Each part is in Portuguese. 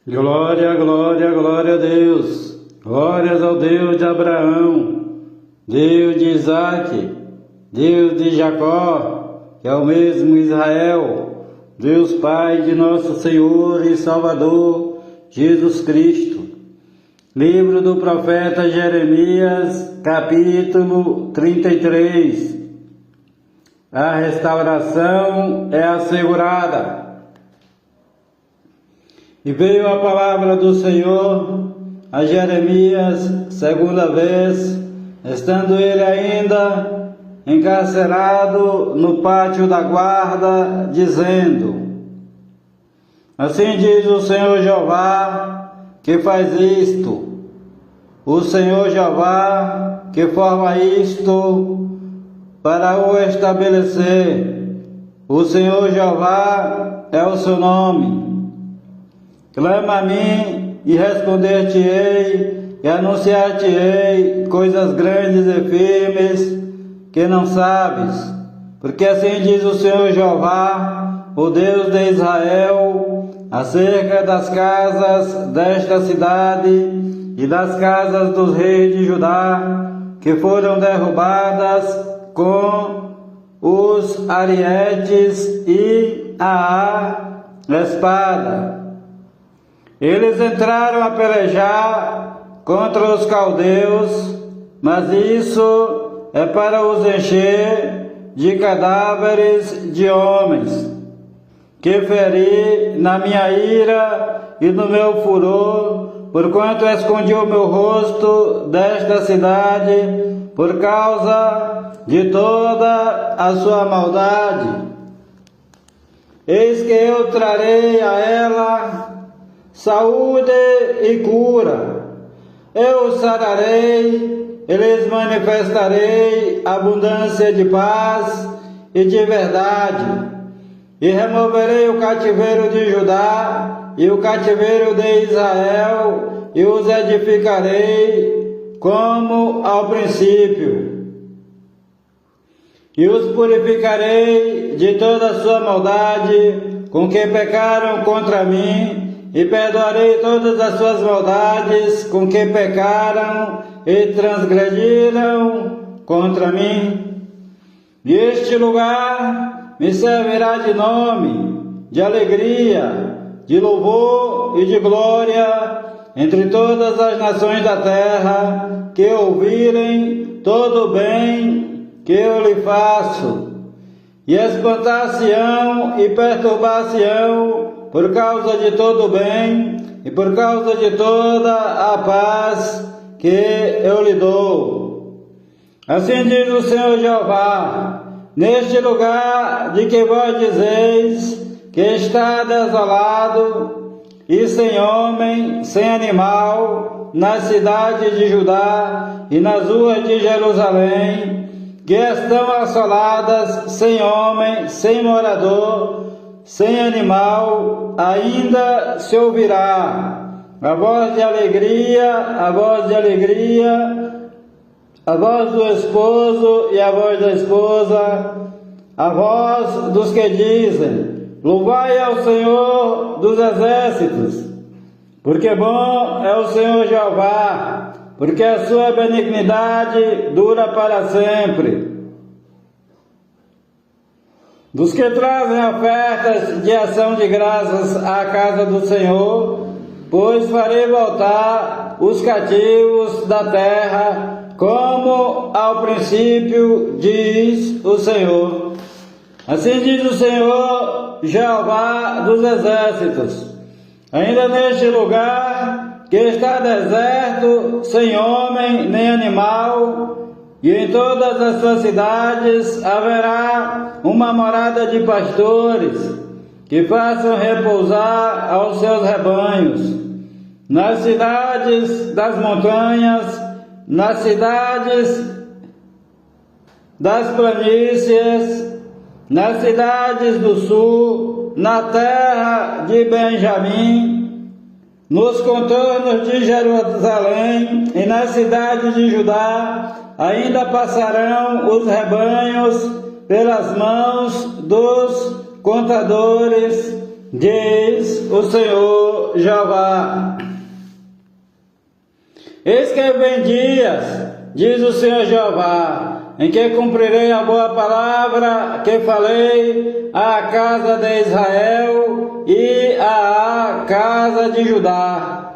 Glória, glória, glória a Deus. Glórias ao Deus de Abraão, Deus de Isaque, Deus de Jacó, que é o mesmo Israel, Deus Pai de nosso Senhor e Salvador, Jesus Cristo. Livro do profeta Jeremias, capítulo 33. A restauração é assegurada. E veio a palavra do Senhor a Jeremias segunda vez, estando ele ainda encarcerado no pátio da guarda, dizendo: Assim diz o Senhor Jeová, que faz isto, o Senhor Jeová, que forma isto para o estabelecer. O Senhor Jeová é o seu nome. Clama a mim e responder-te-ei e anunciar-te-ei coisas grandes e firmes que não sabes. Porque assim diz o Senhor Jeová, o Deus de Israel, acerca das casas desta cidade e das casas dos reis de Judá, que foram derrubadas com os arietes e a espada. Eles entraram a pelejar contra os caldeus, mas isso é para os encher de cadáveres de homens, que feri na minha ira e no meu furor, porquanto escondi o meu rosto desta cidade, por causa de toda a sua maldade. Eis que eu trarei a ela saúde e cura. Eu os sararei, e lhes manifestarei abundância de paz e de verdade. E removerei o cativeiro de Judá e o cativeiro de Israel, e os edificarei como ao princípio. E os purificarei de toda a sua maldade com que pecaram contra mim, e perdoarei todas as suas maldades com que pecaram e transgrediram contra mim. E este lugar me servirá de nome, de alegria, de louvor e de glória entre todas as nações da terra, que ouvirem todo o bem que eu lhe faço, e espantar-se-ão e perturbar-se-ão por causa de todo o bem e por causa de toda a paz que eu lhe dou. Assim diz o Senhor Jeová: neste lugar de que vós dizeis que está desolado e sem homem, sem animal, nas cidades de Judá e nas ruas de Jerusalém, que estão assoladas, sem homem, sem morador, sem animal, ainda se ouvirá a voz de alegria, a voz de alegria, a voz do esposo e a voz da esposa, a voz dos que dizem: louvai ao Senhor dos exércitos, porque bom é o Senhor Jeová, porque a sua benignidade dura para sempre. Dos que trazem ofertas de ação de graças à casa do Senhor, pois farei voltar os cativos da terra, como ao princípio, diz o Senhor. Assim diz o Senhor Jeová dos exércitos: ainda neste lugar que está deserto, sem homem nem animal, e em todas as suas cidades haverá uma morada de pastores, que façam repousar aos seus rebanhos. Nas cidades das montanhas, nas cidades das planícies, nas cidades do sul, na terra de Benjamim, nos contornos de Jerusalém e nas cidades de Judá, ainda passarão os rebanhos pelas mãos dos contadores, diz o Senhor Jeová. Eis que vem dias, diz o Senhor Jeová, em que cumprirei a boa palavra que falei à casa de Israel e à casa de Judá.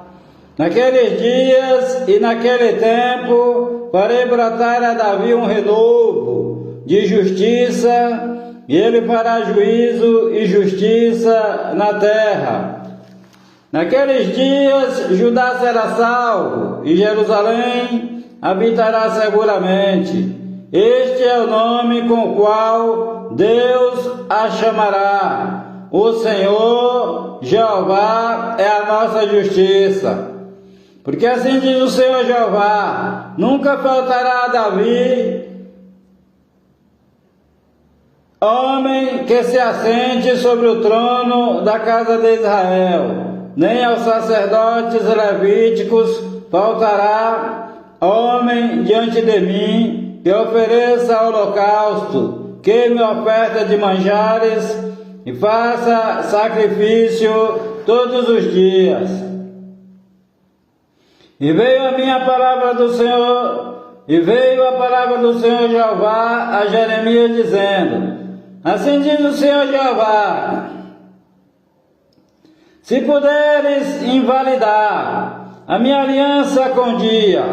Naqueles dias e naquele tempo farei brotar a Davi um renovo de justiça, e ele fará juízo e justiça na terra. Naqueles dias Judá será salvo e Jerusalém habitará seguramente. Este é o nome com o qual Deus a chamará. O Senhor, Jeová, é a nossa justiça. Porque assim diz o Senhor Jeová: nunca faltará a Davi homem que se assente sobre o trono da casa de Israel, nem aos sacerdotes levíticos faltará homem diante de mim que ofereça holocausto, que me oferta de manjares e faça sacrifício todos os dias. E veio a minha palavra do Senhor, e veio a palavra do Senhor Jeová a Jeremias dizendo: assim diz o Senhor Jeová: se puderes invalidar a minha aliança com o dia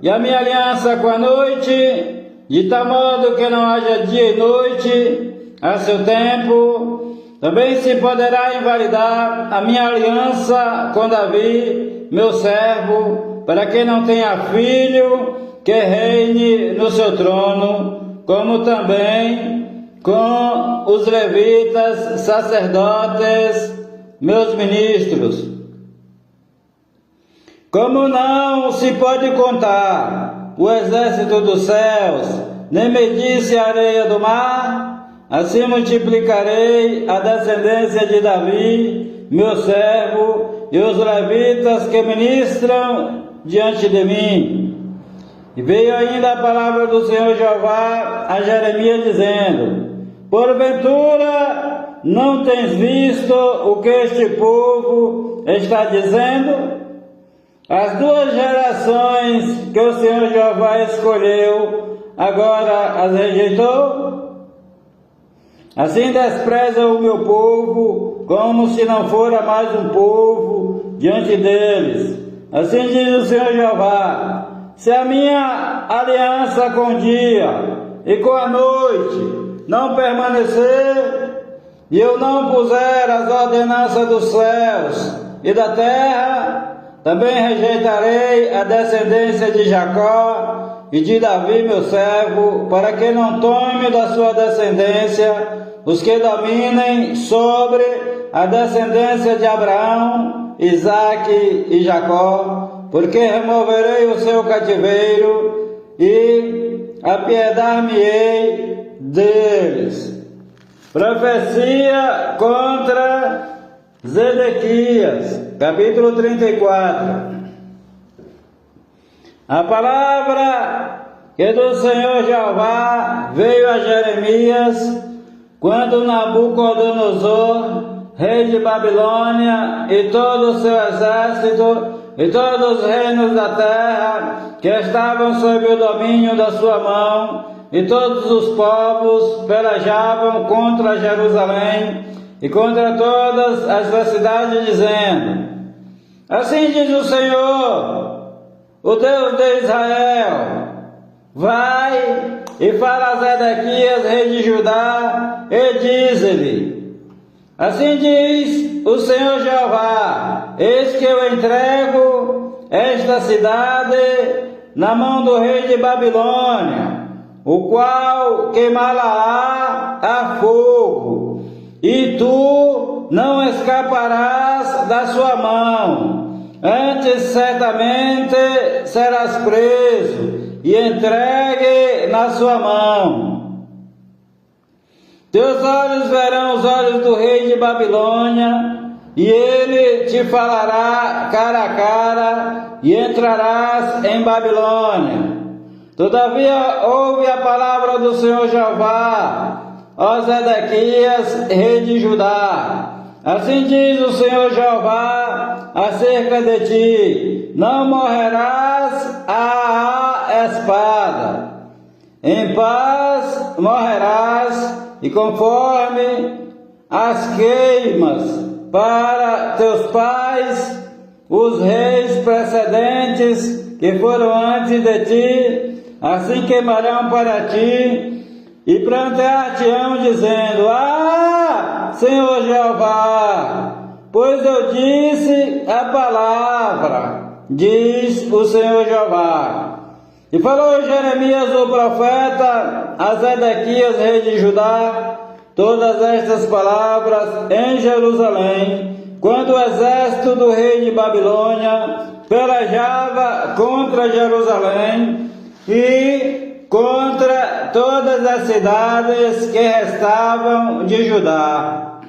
e a minha aliança com a noite, de tal modo que não haja dia e noite a seu tempo, também se poderá invalidar a minha aliança com Davi, meu servo, para que não tenha filho que reine no seu trono, como também com os levitas, sacerdotes, meus ministros. Como não se pode contar o exército dos céus, nem medir-se a areia do mar, assim multiplicarei a descendência de Davi, meu servo, e os levitas que ministram diante de mim. E veio ainda a palavra do Senhor Jeová a Jeremias dizendo: porventura não tens visto o que este povo está dizendo? As duas gerações que o Senhor Jeová escolheu, agora as rejeitou? Assim despreza o meu povo, como se não fora mais um povo diante deles. Assim diz o Senhor Jeová: se a minha aliança com o dia e com a noite não permanecer, e eu não puser as ordenanças dos céus e da terra, também rejeitarei a descendência de Jacó e de Davi, meu servo, para que não tome da sua descendência os que dominem sobre a descendência de Abraão, Isaque e Jacó, porque removerei o seu cativeiro e apiedar-me-ei deles. Profecia contra Zedequias, capítulo 34. A palavra que do Senhor Jeová veio a Jeremias quando Nabucodonosor, rei de Babilônia, e todo o seu exército, e todos os reinos da terra que estavam sob o domínio da sua mão, e todos os povos pelejavam contra Jerusalém e contra todas as cidades, dizendo: assim diz o Senhor, o Deus de Israel: vai e fala a Zedequias, rei de Judá, e diz-lhe: assim diz o Senhor Jeová: eis que eu entrego esta cidade na mão do rei de Babilônia, o qual queimá-la-á a fogo, e tu não escaparás da sua mão, antes certamente serás preso e entregue na sua mão. Teus olhos verão os olhos do rei de Babilônia, e ele te falará cara a cara, e entrarás em Babilônia. Todavia ouve a palavra do Senhor Jeová, ó Zedequias, rei de Judá. Assim diz o Senhor Jeová, acerca de ti: não morrerás à espada, em paz morrerás, e conforme as queimas para teus pais, os reis precedentes que foram antes de ti, assim queimarão para ti, e prantear-te-ão, dizendo: ah, Senhor Jeová, pois eu disse a palavra, diz o Senhor Jeová. E falou Jeremias o profeta a Zedequias, rei de Judá, todas estas palavras em Jerusalém, quando o exército do rei de Babilônia pelejava contra Jerusalém e contra todas as cidades que restavam de Judá,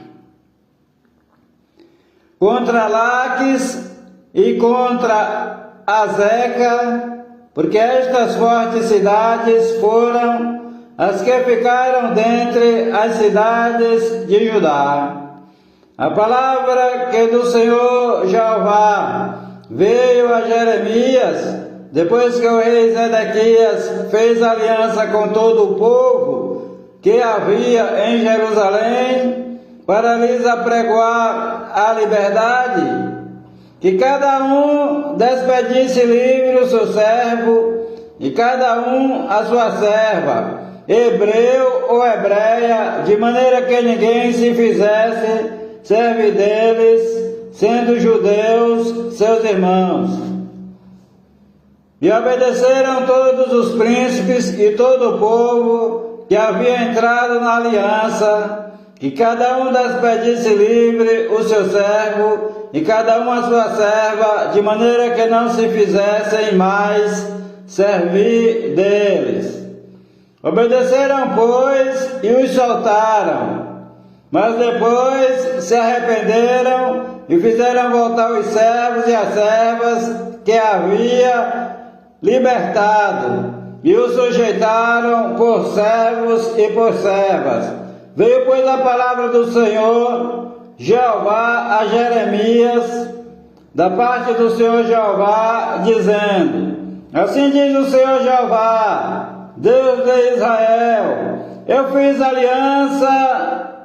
contra Laques e contra Azeca, porque estas fortes cidades foram as que ficaram dentre as cidades de Judá. A palavra que do Senhor Jeová veio a Jeremias, depois que o rei Zedequias fez aliança com todo o povo que havia em Jerusalém, para lhes apregoar a liberdade, que cada um despedisse livre o seu servo, e cada um a sua serva, hebreu ou hebreia, de maneira que ninguém se fizesse serve deles, sendo judeus seus irmãos. E obedeceram todos os príncipes e todo o povo que havia entrado na aliança, que cada um despedisse livre o seu servo, e cada um a sua serva, de maneira que não se fizessem mais servir deles. Obedeceram, pois, e os soltaram, mas depois se arrependeram e fizeram voltar os servos e as servas que havia libertado, e os sujeitaram por servos e por servas. Veio, pois, a palavra do Senhor Jeová a Jeremias, da parte do Senhor Jeová, dizendo: assim diz o Senhor Jeová, Deus de Israel: eu fiz aliança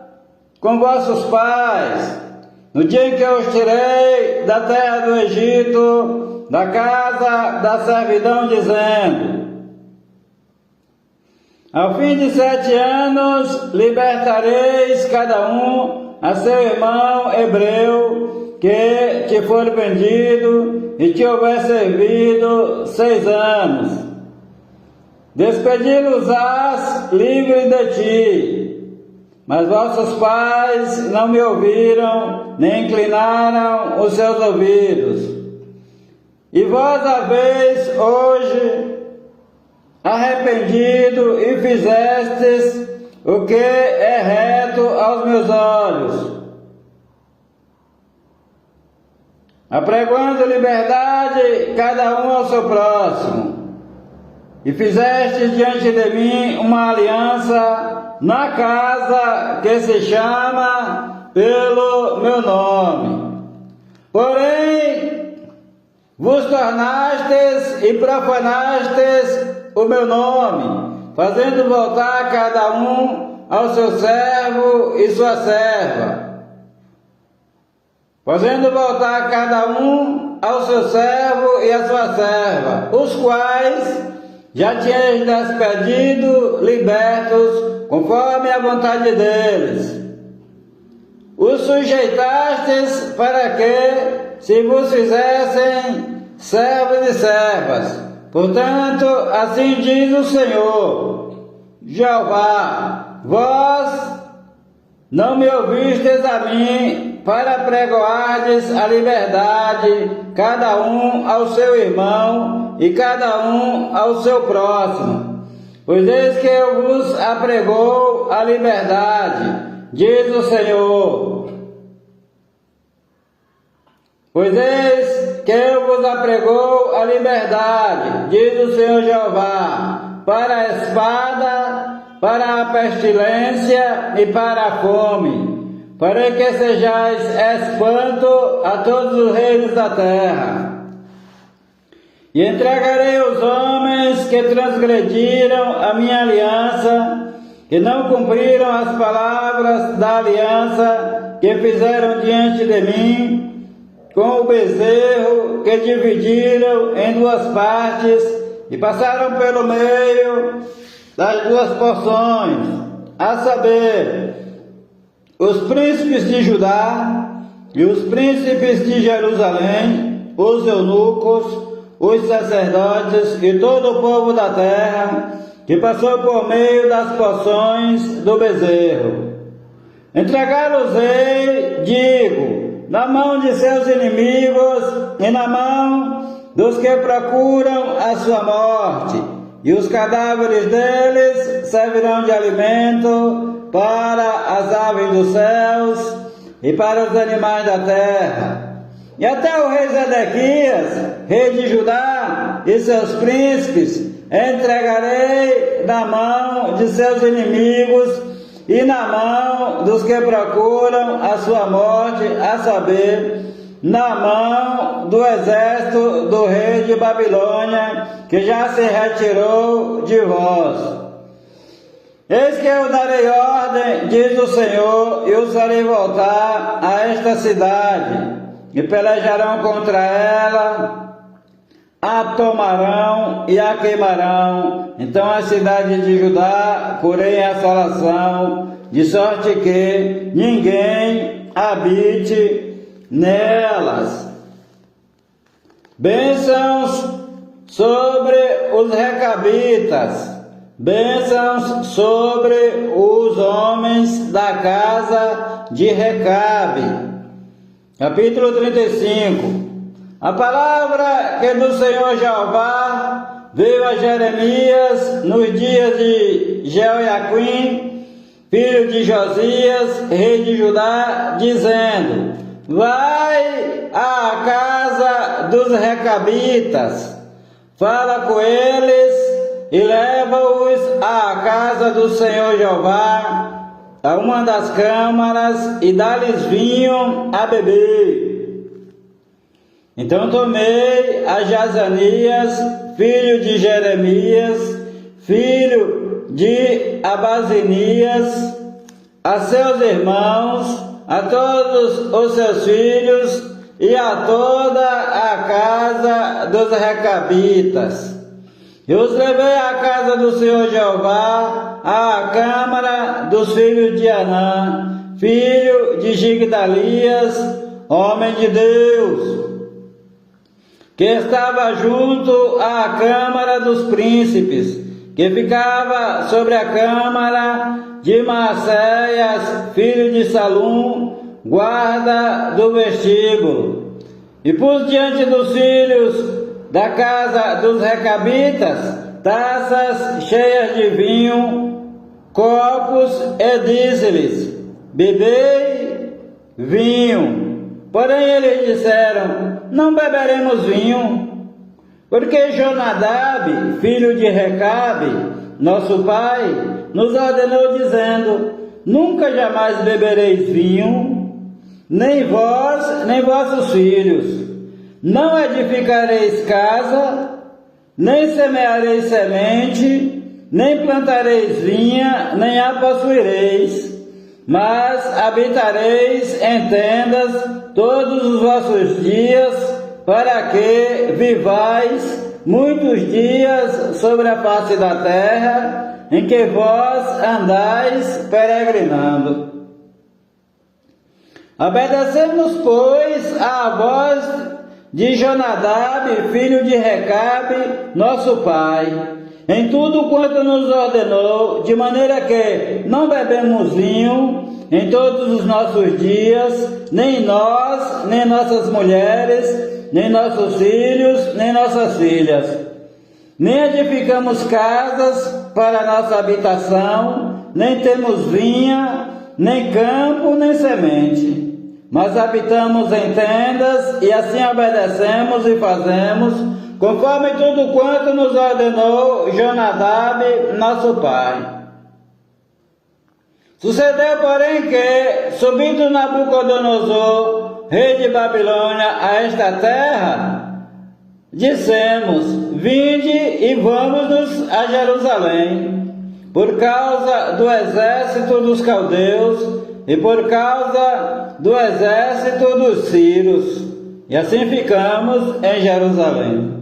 com vossos pais, no dia em que eu os tirei da terra do Egito, da casa da servidão, dizendo: ao fim de 7 anos libertareis cada um a seu irmão hebreu que te for vendido e te houver servido 6 anos. Despedi-los-ás livre de ti. Mas vossos pais não me ouviram, nem inclinaram os seus ouvidos. E vós haveis hoje arrependido e fizestes o que é reto aos meus olhos, apregoando liberdade cada um ao seu próximo, e fizestes diante de mim uma aliança na casa que se chama pelo meu nome. Porém, vos tornastes e profanastes o meu nome, fazendo voltar cada um ao seu servo e sua serva. Fazendo voltar cada um ao seu servo e a sua serva, os quais já tinhas despedido, libertos, conforme a vontade deles. Os sujeitastes para que se vos fizessem servos e servas. Portanto, assim diz o Senhor Jeová: vós não me ouvistes a mim, para pregoardes a liberdade, cada um ao seu irmão e cada um ao seu próximo. Pois eis que eu vos apregou a liberdade, diz o Senhor. Pois eis que eu vos apregou a liberdade, diz o Senhor Jeová, para a espada, para a pestilência e para a fome, para que sejais espanto a todos os reinos da terra. E entregarei os homens que transgrediram a minha aliança, que não cumpriram as palavras da aliança que fizeram diante de mim, com o bezerro que dividiram em duas partes e passaram pelo meio das duas porções, a saber, os príncipes de Judá e os príncipes de Jerusalém, os eunucos, os sacerdotes e todo o povo da terra, que passou por meio das porções do bezerro. Entregá-los-ei, digo, na mão de seus inimigos e na mão dos que procuram a sua morte, e os cadáveres deles servirão de alimento para as aves dos céus e para os animais da terra. E até o rei Zedequias, rei de Judá, e seus príncipes entregarei na mão de seus inimigos e na mão dos que procuram a sua morte, a saber, na mão do exército do rei de Babilônia, que já se retirou de vós. Eis que eu darei ordem, diz o Senhor, e os farei voltar a esta cidade, e pelejarão contra ela, a tomarão e a queimarão. Então a cidade de Judá porém em assolação, de sorte que ninguém habite nelas. Bênçãos sobre os recabitas, bênçãos sobre os homens da casa de Recabe. Capítulo 35. A palavra que do Senhor Jeová veio a Jeremias nos dias de Jeoiaquim, filho de Josias, rei de Judá, dizendo: vai à casa dos recabitas, fala com eles e leva-os à casa do Senhor Jeová, a uma das câmaras, e dá-lhes vinho a beber. Então tomei a Jazanias, filho de Jeremias, filho de Abazinias, a seus irmãos, a todos os seus filhos e a toda a casa dos recabitas. Eu os levei à casa do Senhor Jeová, à câmara dos filhos de Anã, filho de Gigdalias, homem de Deus, que estava junto à câmara dos príncipes, que ficava sobre a câmara de Maacéias, filho de Salum, guarda do vestíbulo. E pus diante dos filhos da casa dos recabitas taças cheias de vinho, copos, e disse-lhes: bebei vinho. Porém eles disseram: não beberemos vinho, porque Jonadab, filho de Recabe, nosso pai, nos ordenou dizendo: nunca jamais bebereis vinho, nem vós, nem vossos filhos. Não edificareis casa, nem semeareis semente, nem plantareis vinha, nem a possuireis, mas habitareis em tendas todos os vossos dias, para que vivais muitos dias sobre a face da terra, em que vós andais peregrinando. Obedecemos, pois, à voz de Jonadab, filho de Recabe, nosso pai, em tudo quanto nos ordenou, de maneira que não bebemos vinho em todos os nossos dias, nem nós, nem nossas mulheres, nem nossos filhos, nem nossas filhas. Nem edificamos casas para nossa habitação, nem temos vinha, nem campo, nem semente. Mas habitamos em tendas, e assim obedecemos e fazemos, conforme tudo quanto nos ordenou Jonadab, nosso pai. Sucedeu, porém, que, subindo Nabucodonosor, rei de Babilônia, a esta terra, dissemos: vinde e vamos-nos a Jerusalém, por causa do exército dos caldeus e por causa do exército dos sírios. E assim ficamos em Jerusalém.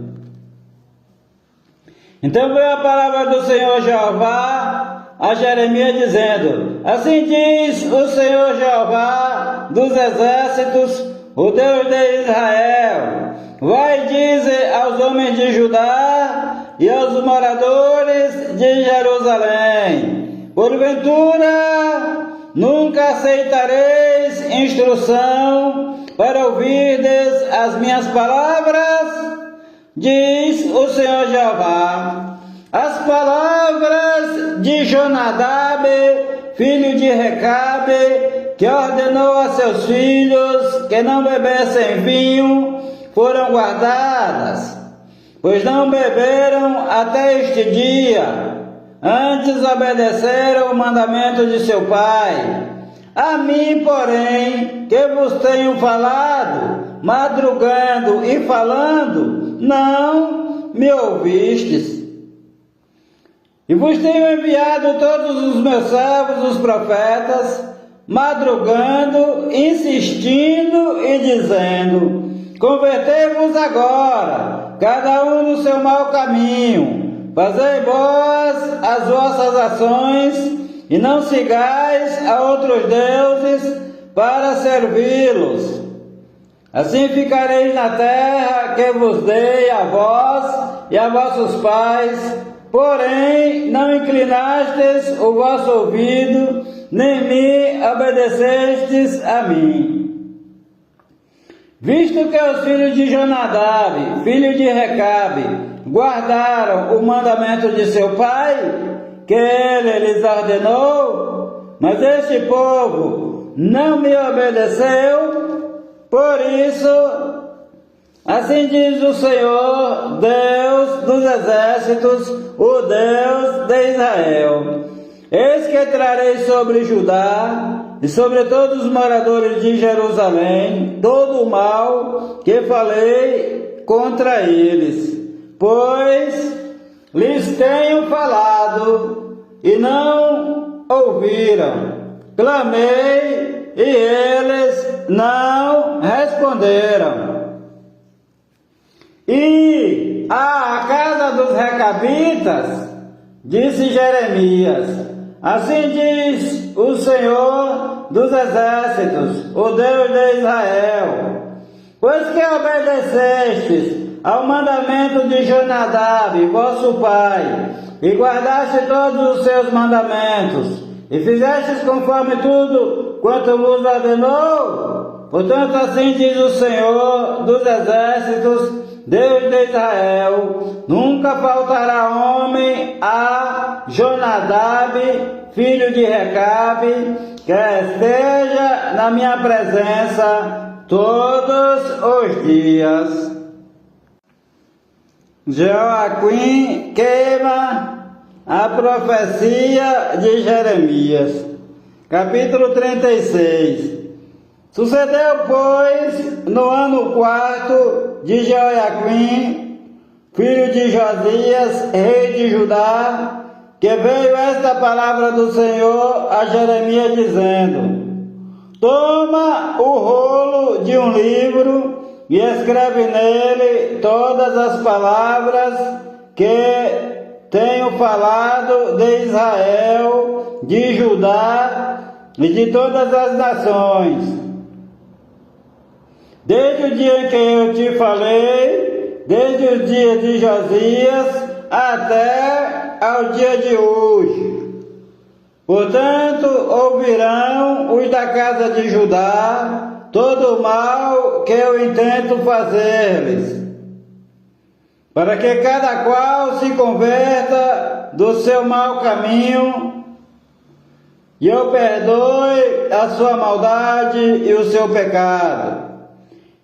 Então veio a palavra do Senhor Jeová a Jeremias dizendo: assim diz o Senhor Jeová dos exércitos, o Deus de Israel: vai dizer aos homens de Judá e aos moradores de Jerusalém: porventura nunca aceitareis instrução para ouvirdes as minhas palavras? Diz o Senhor Jeová: as palavras de Jonadab, filho de Recabe, que ordenou a seus filhos que não bebessem vinho, foram guardadas, pois não beberam até este dia, antes obedeceram o mandamento de seu pai. A mim, porém, que vos tenho falado, madrugando e falando, não me ouvistes. E vos tenho enviado todos os meus servos, os profetas, madrugando, insistindo e dizendo: convertei-vos agora, cada um no seu mau caminho, fazei boas as vossas ações, e não sigais a outros deuses para servi-los. Assim ficareis na terra que vos dei a vós e a vossos pais, porém não inclinastes o vosso ouvido, nem me obedecestes a mim. Visto que os filhos de Jonadab, filho de Recabe, guardaram o mandamento de seu pai, que ele lhes ordenou, mas este povo não me obedeceu, por isso, assim diz o Senhor, Deus dos exércitos, o Deus de Israel: eis que trarei sobre Judá e sobre todos os moradores de Jerusalém todo o mal que falei contra eles, pois lhes tenho falado e não ouviram. Clamei e eles não responderam. E à casa dos recabitas disse Jeremias: assim diz o Senhor dos exércitos, o Deus de Israel: pois que obedecestes ao mandamento de Jonadab, vosso pai, e guardaste todos os seus mandamentos, e fizestes conforme tudo quanto vos ordenou, portanto assim diz o Senhor dos exércitos, Deus de Israel: nunca faltará homem a Jonadab, filho de Recabe, que esteja na minha presença todos os dias. Joaquim queima a profecia de Jeremias. Capítulo 36. Sucedeu, pois, no ano 4 de Joaquim, filho de Josias, rei de Judá, que veio esta palavra do Senhor a Jeremias, dizendo: toma o rolo de um livro e escreve nele todas as palavras que tenho falado de Israel, de Judá e de todas as nações, desde o dia em que eu te falei, desde os dias de Josias até ao dia de hoje. Portanto, ouvirão os da casa de Judá todo o mal que eu intento fazer-lhes, para que cada qual se converta do seu mau caminho, e eu perdoe a sua maldade e o seu pecado.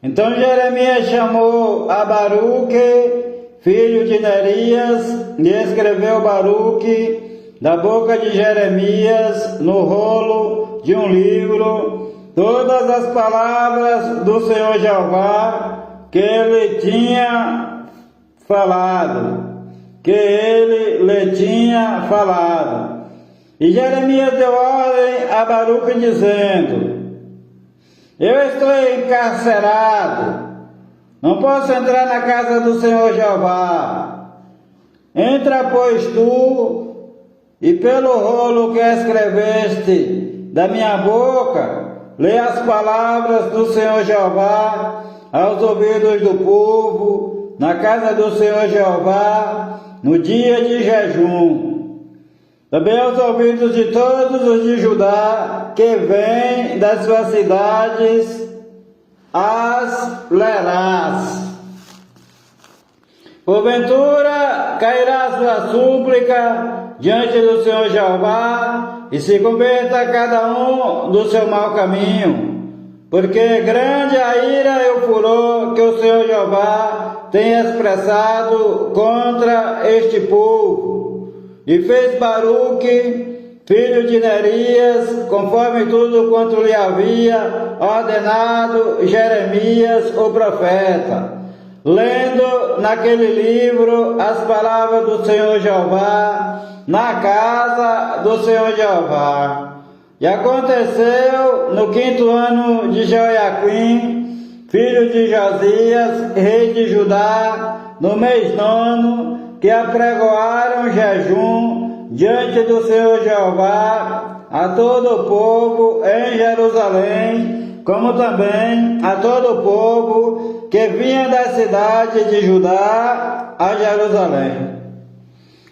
Então Jeremias chamou a Baruque, filho de Nerias, e escreveu Baruque da boca de Jeremias, no rolo de um livro, todas as palavras do Senhor Jeová que ele tinha falado, E Jeremias deu ordem a Baruque dizendo: eu estou encarcerado, não posso entrar na casa do Senhor Jeová. Entra, pois, tu, e pelo rolo que escreveste da minha boca, lê as palavras do Senhor Jeová aos ouvidos do povo, na casa do Senhor Jeová, no dia de jejum. Também aos ouvidos de todos os de Judá, que vêm das suas cidades, as lerás. Porventura cairá a sua súplica diante do Senhor Jeová, e se converta cada um do seu mau caminho, porque grande a ira e o furor que o Senhor Jeová tem expressado contra este povo. E fez Baruque, filho de Nerias, conforme tudo quanto lhe havia ordenado Jeremias, o profeta, lendo naquele livro as palavras do Senhor Jeová, na casa do Senhor Jeová. E aconteceu no 5º ano de Joiaquim, filho de Josias, rei de Judá, no mês 9, que apregoaram jejum diante do Senhor Jeová a todo o povo em Jerusalém, como também a todo o povo que vinha da cidade de Judá a Jerusalém.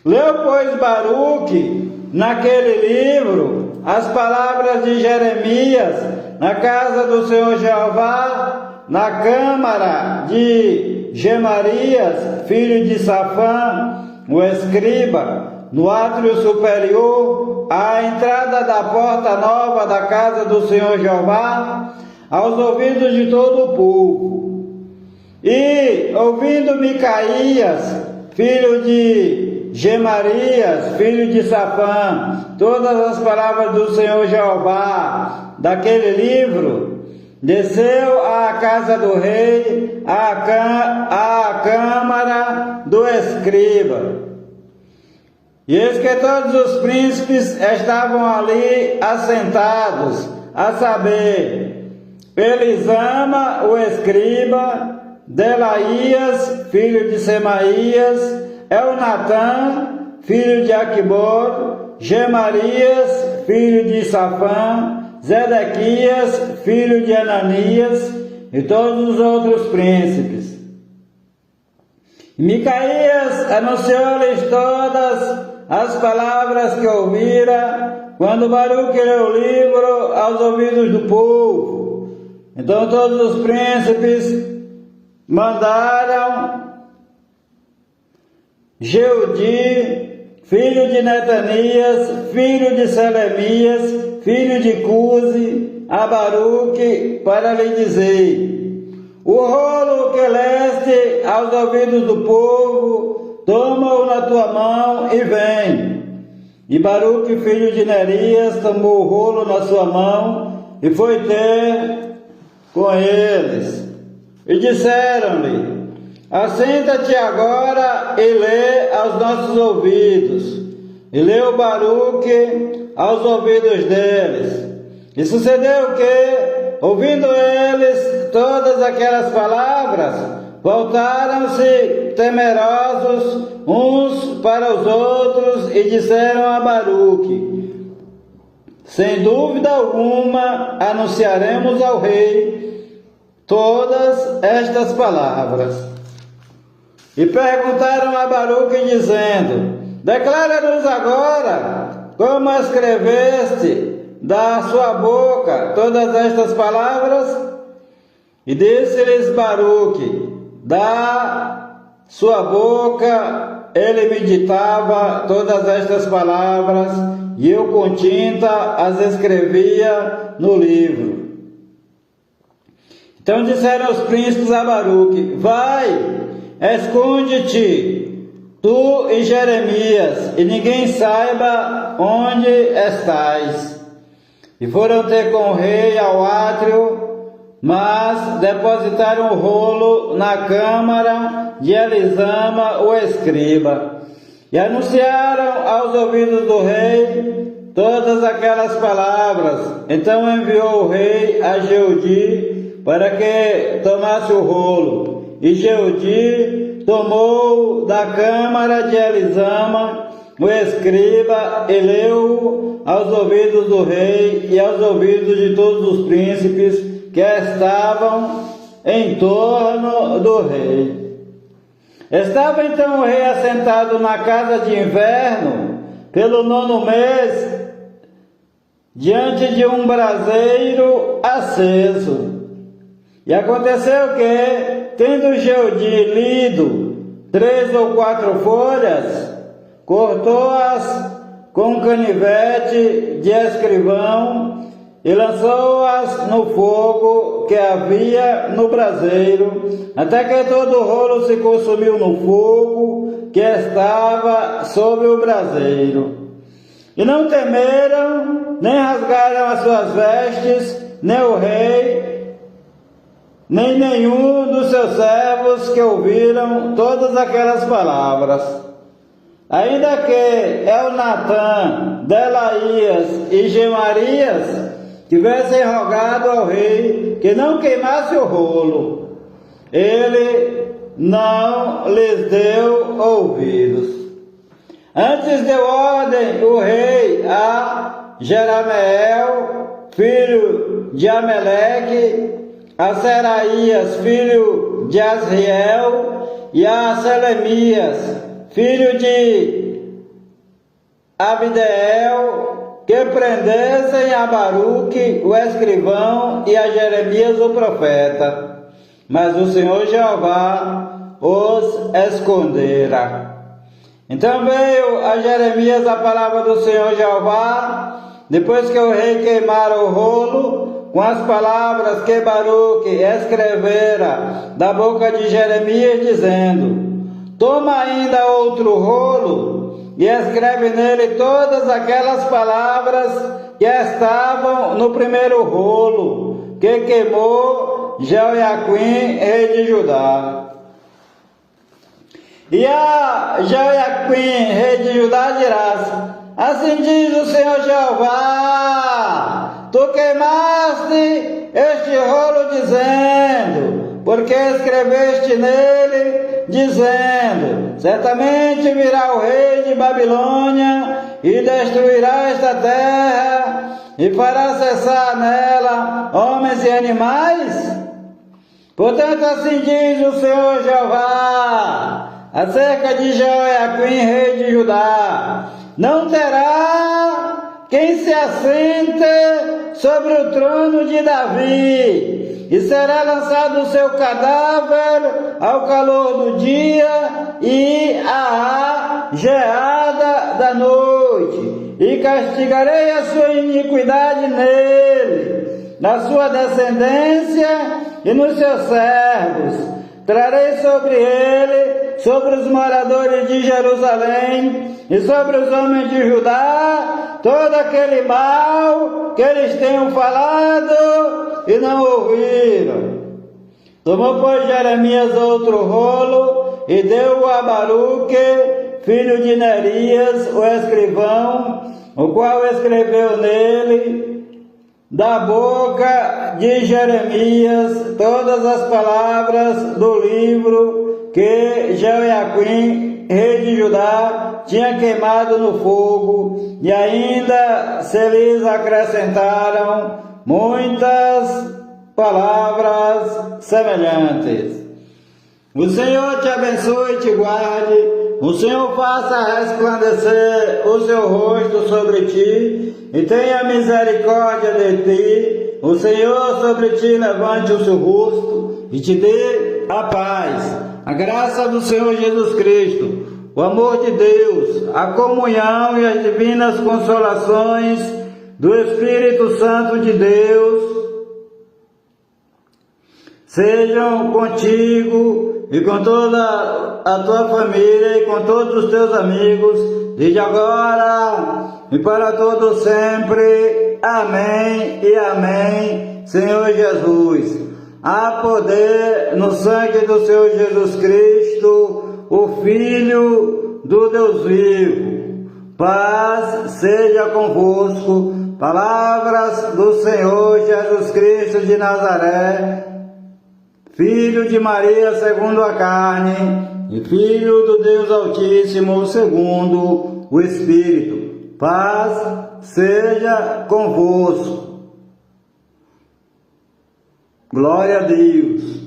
Leu, pois, Baruque naquele livro as palavras de Jeremias na casa do Senhor Jeová, na câmara de Gemarias, filho de Safã, o escriba, no átrio superior, à entrada da porta nova da casa do Senhor Jeová, aos ouvidos de todo o povo. E, ouvindo Micaías, filho de Gemarias, filho de Safã, todas as palavras do Senhor Jeová daquele livro, desceu à casa do rei, à câmara do escriba. E eis que todos os príncipes estavam ali assentados, a saber, Elisama, o escriba, Delaías, filho de Semaías, Elnatã, filho de Aquibor, Gemarias, filho de Safã, Zedequias, filho de Ananias, e todos os outros príncipes. Micaías anunciou-lhes todas as palavras que ouvira, quando Baruque leu o livro aos ouvidos do povo. Então todos os príncipes mandaram Jeudi, filho de Netanias, filho de Selemias, filho de Cusi, a Baruque, para lhe dizer: o rolo que leste aos ouvidos do povo, toma-o na tua mão e vem. E Baruque, filho de Nerias, tomou o rolo na sua mão e foi ter com eles. E disseram-lhe: assenta-te agora e lê aos nossos ouvidos. E leu Baruque aos ouvidos deles. E sucedeu que, ouvindo eles todas aquelas palavras, voltaram-se temerosos uns para os outros e disseram a Baruque: sem dúvida alguma anunciaremos ao rei todas estas palavras. E perguntaram a Baruque dizendo: declara-nos agora como escreveste da sua boca todas estas palavras. E disse-lhes Baruque: da sua boca ele meditava todas estas palavras, e eu com tinta as escrevia no livro. Então disseram os príncipes a Baruque: vai, esconde-te, tu e Jeremias, e ninguém saiba onde estais. E foram ter com o rei ao átrio, mas depositaram o rolo na câmara de Elisama, o escriba, e anunciaram aos ouvidos do rei todas aquelas palavras. Então enviou o rei a Jeudi para que tomasse o rolo, e Jeudi tomou da câmara de Elisama, o escriba, e leu aos ouvidos do rei e aos ouvidos de todos os príncipes que estavam em torno do rei. Estava então o rei assentado na casa de inverno, pelo 9º mês, diante de um braseiro aceso. E aconteceu que, tendo Jeudi lido 3 ou 4 folhas, cortou-as com um canivete de escrivão e lançou-as no fogo que havia no braseiro, até que todo o rolo se consumiu no fogo que estava sobre o braseiro. E não temeram, nem rasgaram as suas vestes, nem o rei, nem nenhum dos seus servos que ouviram todas aquelas palavras. Ainda que Elnatã, Delaías e Gemarias tivessem rogado ao rei que não queimasse o rolo, ele não lhes deu ouvidos. Antes deu ordem o rei a Jerameel, filho de Ameleque, a Seraías, filho de Asriel, e a Selemias, filho de Abdeel, que prendessem a Baruque, o escrivão, e a Jeremias, o profeta. Mas o Senhor Jeová os escondera. Então veio a Jeremias a palavra do Senhor Jeová, depois que o rei queimara o rolo, com as palavras que Baruque escrevera da boca de Jeremias, dizendo: toma ainda outro rolo e escreve nele todas aquelas palavras que estavam no primeiro rolo, que queimou Jeoiaquim, rei de Judá. E a Jeoiaquim, rei de Judá, dirás: assim diz o Senhor Jeová, tu queimaste este rolo dizendo, porque escreveste nele, dizendo: certamente virá o rei de Babilônia e destruirá esta terra e fará cessar nela homens e animais? Portanto, assim diz o Senhor Jeová acerca de Jeoiaquim, rei de Judá: não terá quem se assente sobre o trono de Davi, e será lançado o seu cadáver ao calor do dia e à geada da noite, e castigarei a sua iniquidade nele, na sua descendência e nos seus servos. Trarei sobre ele, sobre os moradores de Jerusalém e sobre os homens de Judá, todo aquele mal que eles tenham falado e não ouviram. Tomou, pois, Jeremias outro rolo e deu-o a Baruque, filho de Nerias, o escrivão, o qual escreveu nele, da boca de Jeremias, todas as palavras do livro que Jeoiaquim, rei de Judá, tinha queimado no fogo, e ainda se lhes acrescentaram muitas palavras semelhantes. O Senhor te abençoe e te guarde. O Senhor faça resplandecer o seu rosto sobre ti e tenha misericórdia de ti. O Senhor sobre ti levante o seu rosto e te dê a paz. A graça do Senhor Jesus Cristo, o amor de Deus, a comunhão e as divinas consolações do Espírito Santo de Deus sejam contigo e com toda a tua família e com todos os teus amigos, desde agora e para todo sempre. Amém e amém, Senhor Jesus. Há poder no sangue do Senhor Jesus Cristo, o Filho do Deus vivo. Paz seja convosco. Palavras do Senhor Jesus Cristo de Nazaré, Filho de Maria segundo a carne, e Filho do Deus Altíssimo segundo o Espírito. Paz seja convosco. Glória a Deus.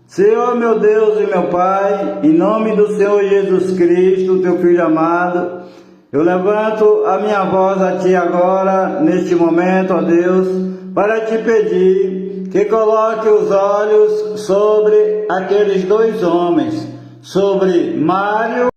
Senhor meu Deus e meu Pai, em nome do Senhor Jesus Cristo, teu Filho amado, eu levanto a minha voz a Ti agora, neste momento, ó Deus, para Te pedir que coloque os olhos sobre aqueles dois homens, sobre Mário